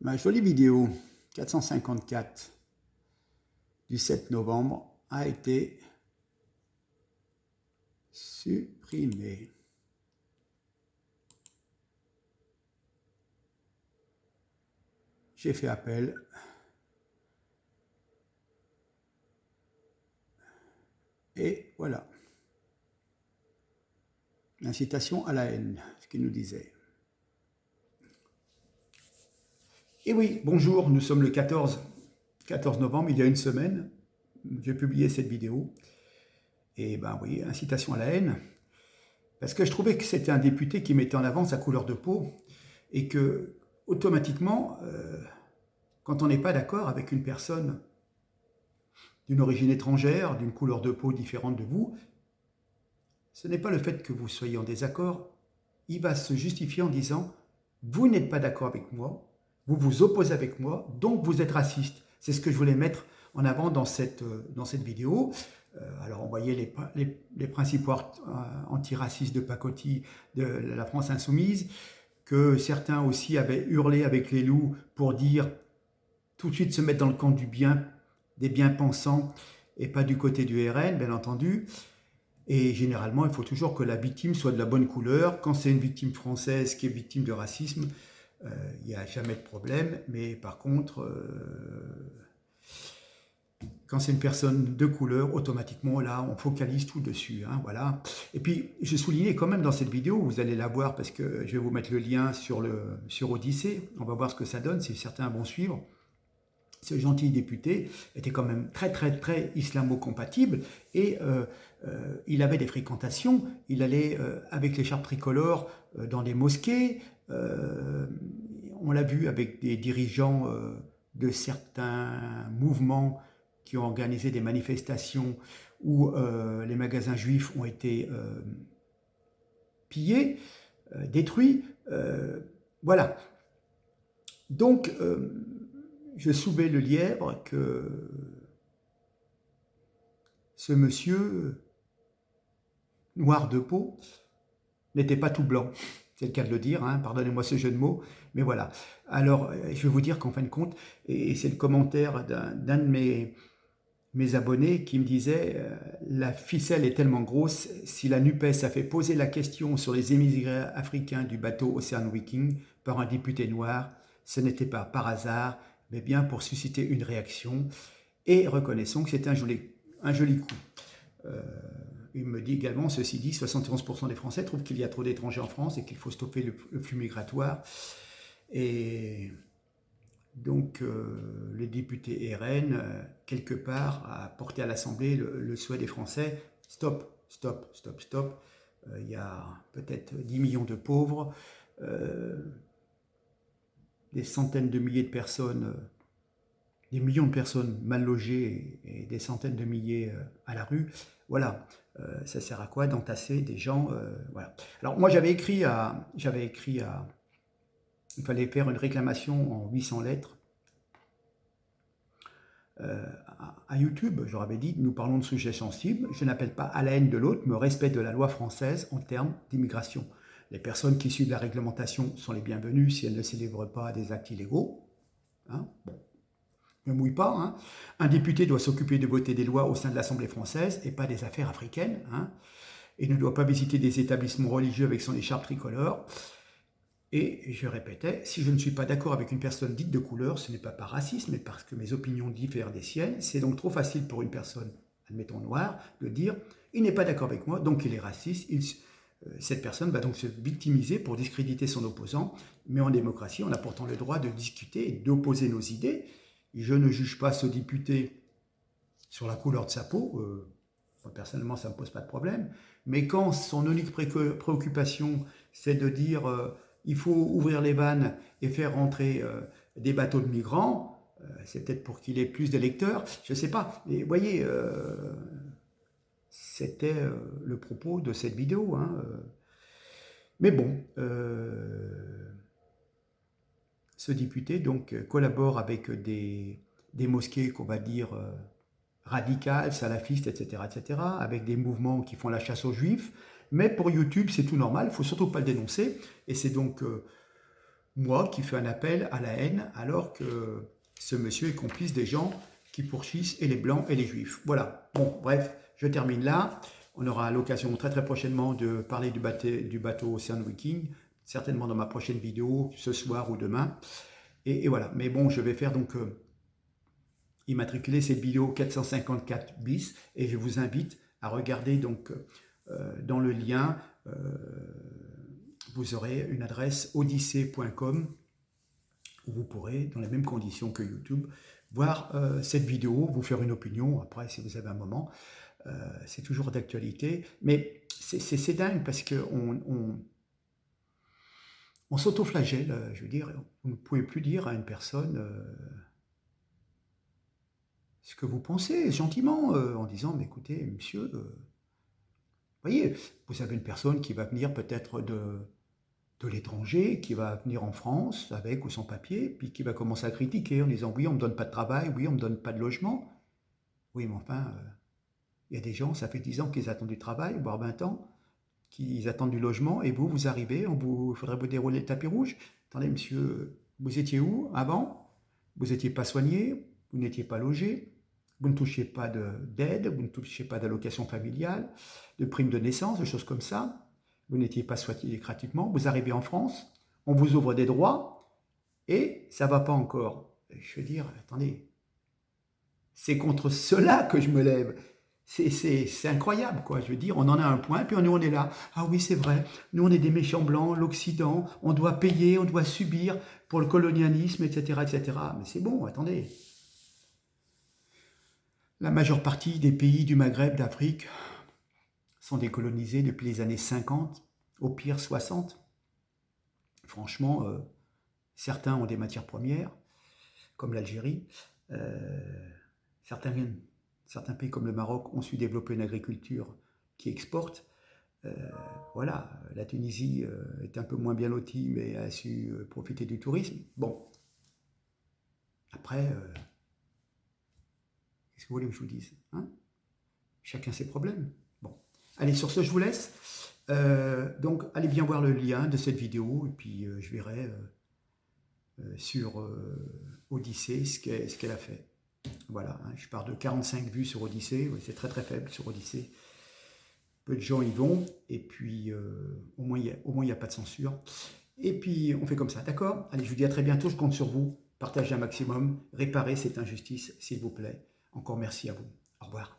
Ma jolie vidéo 454 du 7 novembre a été supprimée. J'ai fait appel. Et voilà. Incitation à la haine, ce qu'il nous disait. Et oui, bonjour, nous sommes le 14 novembre, il y a une semaine, j'ai publié cette vidéo. Et ben oui, incitation à la haine, parce que je trouvais que c'était un député qui mettait en avant sa couleur de peau, et que, automatiquement, quand on n'est pas d'accord avec une personne d'une origine étrangère, d'une couleur de peau différente de vous, ce n'est pas le fait que vous soyez en désaccord, il va se justifier en disant « vous n'êtes pas d'accord avec moi, vous vous opposez avec moi, donc vous êtes raciste ». C'est ce que je voulais mettre en avant dans cette vidéo. Alors on voyait les principaux antiracistes de pacotille de la France insoumise, que certains aussi avaient hurlé avec les loups pour dire tout de suite se mettre dans le camp du bien, des bien-pensants, et pas du côté du RN, bien entendu. Et généralement, il faut toujours que la victime soit de la bonne couleur. Quand c'est une victime française qui est victime de racisme, il n'y a jamais de problème. Mais par contre, quand c'est une personne de couleur, automatiquement, là, on focalise tout dessus. Hein, voilà. Et puis, je soulignais quand même dans cette vidéo, vous allez la voir parce que je vais vous mettre le lien sur Odyssée. On va voir ce que ça donne, si certains vont suivre. Ce gentil député était quand même très islamo-compatible et il avait des fréquentations, il allait avec l'écharpe tricolore dans des mosquées, on l'a vu avec des dirigeants de certains mouvements qui ont organisé des manifestations où les magasins juifs ont été pillés, détruits, voilà. Donc, je soulevais le lièvre que ce monsieur noir de peau n'était pas tout blanc. C'est le cas de le dire, hein, pardonnez-moi ce jeu de mots, mais voilà. Alors, je vais vous dire qu'en fin de compte, et c'est le commentaire d'un de mes abonnés qui me disait la ficelle est tellement grosse, si la NUPES a fait poser la question sur les émigrés africains du bateau Ocean Viking par un député noir, ce n'était pas par hasard, mais bien pour susciter une réaction, et reconnaissons que c'est un joli coup. Il me dit également, ceci dit, 71% des Français trouvent qu'il y a trop d'étrangers en France et qu'il faut stopper le flux migratoire. Et donc, le député RN, quelque part, a porté à l'Assemblée le souhait des Français, stop. Il y a peut-être 10 millions de pauvres, des centaines de milliers de personnes, des millions de personnes mal logées et des centaines de milliers à la rue. Voilà, ça sert à quoi d'entasser des gens voilà. Alors moi j'avais écrit à, il fallait faire une réclamation en 800 lettres à YouTube. Je leur avais dit, nous parlons de sujets sensibles, je n'appelle pas à la haine de l'autre, mais au respect de la loi française en termes d'immigration. Les personnes qui suivent la réglementation sont les bienvenues si elles ne célèbrent pas des actes illégaux. Hein, bon. Ne mouille pas. Hein. Un député doit s'occuper de voter des lois au sein de l'Assemblée française et pas des affaires africaines. Hein. Et ne doit pas visiter des établissements religieux avec son écharpe tricolore. Et je répétais, si je ne suis pas d'accord avec une personne dite de couleur, ce n'est pas par racisme, mais parce que mes opinions diffèrent des siennes. C'est donc trop facile pour une personne, admettons noire, de dire « il n'est pas d'accord avec moi, donc il est raciste ». Cette personne va donc se victimiser pour discréditer son opposant. Mais en démocratie, on a pourtant le droit de discuter et d'opposer nos idées. Je ne juge pas ce député sur la couleur de sa peau. Moi, personnellement, ça ne me pose pas de problème. Mais quand son unique préoccupation, c'est de dire il faut ouvrir les vannes et faire rentrer des bateaux de migrants, c'est peut-être pour qu'il ait plus d'électeurs, je ne sais pas. Et vous voyez, c'était le propos de cette vidéo. Hein. Mais bon, ce député donc collabore avec des mosquées qu'on va dire radicales, salafistes, etc., avec des mouvements qui font la chasse aux juifs. Mais pour YouTube, c'est tout normal, il ne faut surtout pas le dénoncer. Et c'est donc moi qui fais un appel à la haine alors que ce monsieur est complice des gens qui poursuivent et les blancs et les juifs. Voilà, bon, bref, je termine là. On aura l'occasion très très prochainement de parler du bateau Ocean Viking, certainement dans ma prochaine vidéo, ce soir ou demain. Et voilà, mais bon, je vais faire donc immatriculer cette vidéo 454 bis, et je vous invite à regarder donc dans le lien, vous aurez une adresse odyssée.com où vous pourrez, dans les mêmes conditions que YouTube, voir cette vidéo, vous faire une opinion, après si vous avez un moment, c'est toujours d'actualité, mais c'est dingue parce qu'on on s'auto-flagelle, je veux dire, vous ne pouvez plus dire à une personne ce que vous pensez, gentiment, en disant, mais écoutez, monsieur, voyez, vous avez une personne qui va venir peut-être de l'étranger, qui va venir en France avec ou sans papier, puis qui va commencer à critiquer en disant, oui, on ne me donne pas de travail, oui, on ne me donne pas de logement. Oui, mais enfin, il y a des gens, ça fait 10 ans qu'ils attendent du travail, voire 20 ans, qu'ils attendent du logement, et vous, vous arrivez, il faudrait vous dérouler le tapis rouge. Attendez, monsieur, vous étiez où avant? Vous n'étiez pas soigné, vous n'étiez pas logé, vous ne touchiez pas d'aide, vous ne touchiez pas d'allocation familiale, de prime de naissance, de choses comme ça. Vous n'étiez pas soigné gratuitement, vous arrivez en France, on vous ouvre des droits, et ça ne va pas encore. Je veux dire, attendez, c'est contre cela que je me lève. C'est incroyable, quoi. Je veux dire, on en a un point, puis nous, on est là. Ah oui, c'est vrai, nous, on est des méchants blancs, l'Occident, on doit payer, on doit subir pour le colonialisme, etc., etc. Mais c'est bon, attendez. La majeure partie des pays du Maghreb, d'Afrique, sont décolonisés depuis les années 50, au pire 60. Franchement, certains ont des matières premières, comme l'Algérie. Certains pays comme le Maroc ont su développer une agriculture qui exporte. Voilà, la Tunisie est un peu moins bien lotie, mais a su profiter du tourisme. Bon, après, qu'est-ce que vous voulez que je vous dise, hein? Chacun ses problèmes. Bon, allez, sur ce, je vous laisse. Donc, allez bien voir le lien de cette vidéo, et puis je verrai sur Odyssée ce qu'elle a fait. Voilà, hein, je pars de 45 vues sur Odyssée, c'est très très faible sur Odyssée. Peu de gens y vont, et puis au moins il n'y a pas de censure. Et puis on fait comme ça, d'accord? Allez, je vous dis à très bientôt, je compte sur vous. Partagez un maximum, réparez cette injustice, s'il vous plaît. Encore merci à vous. Au revoir.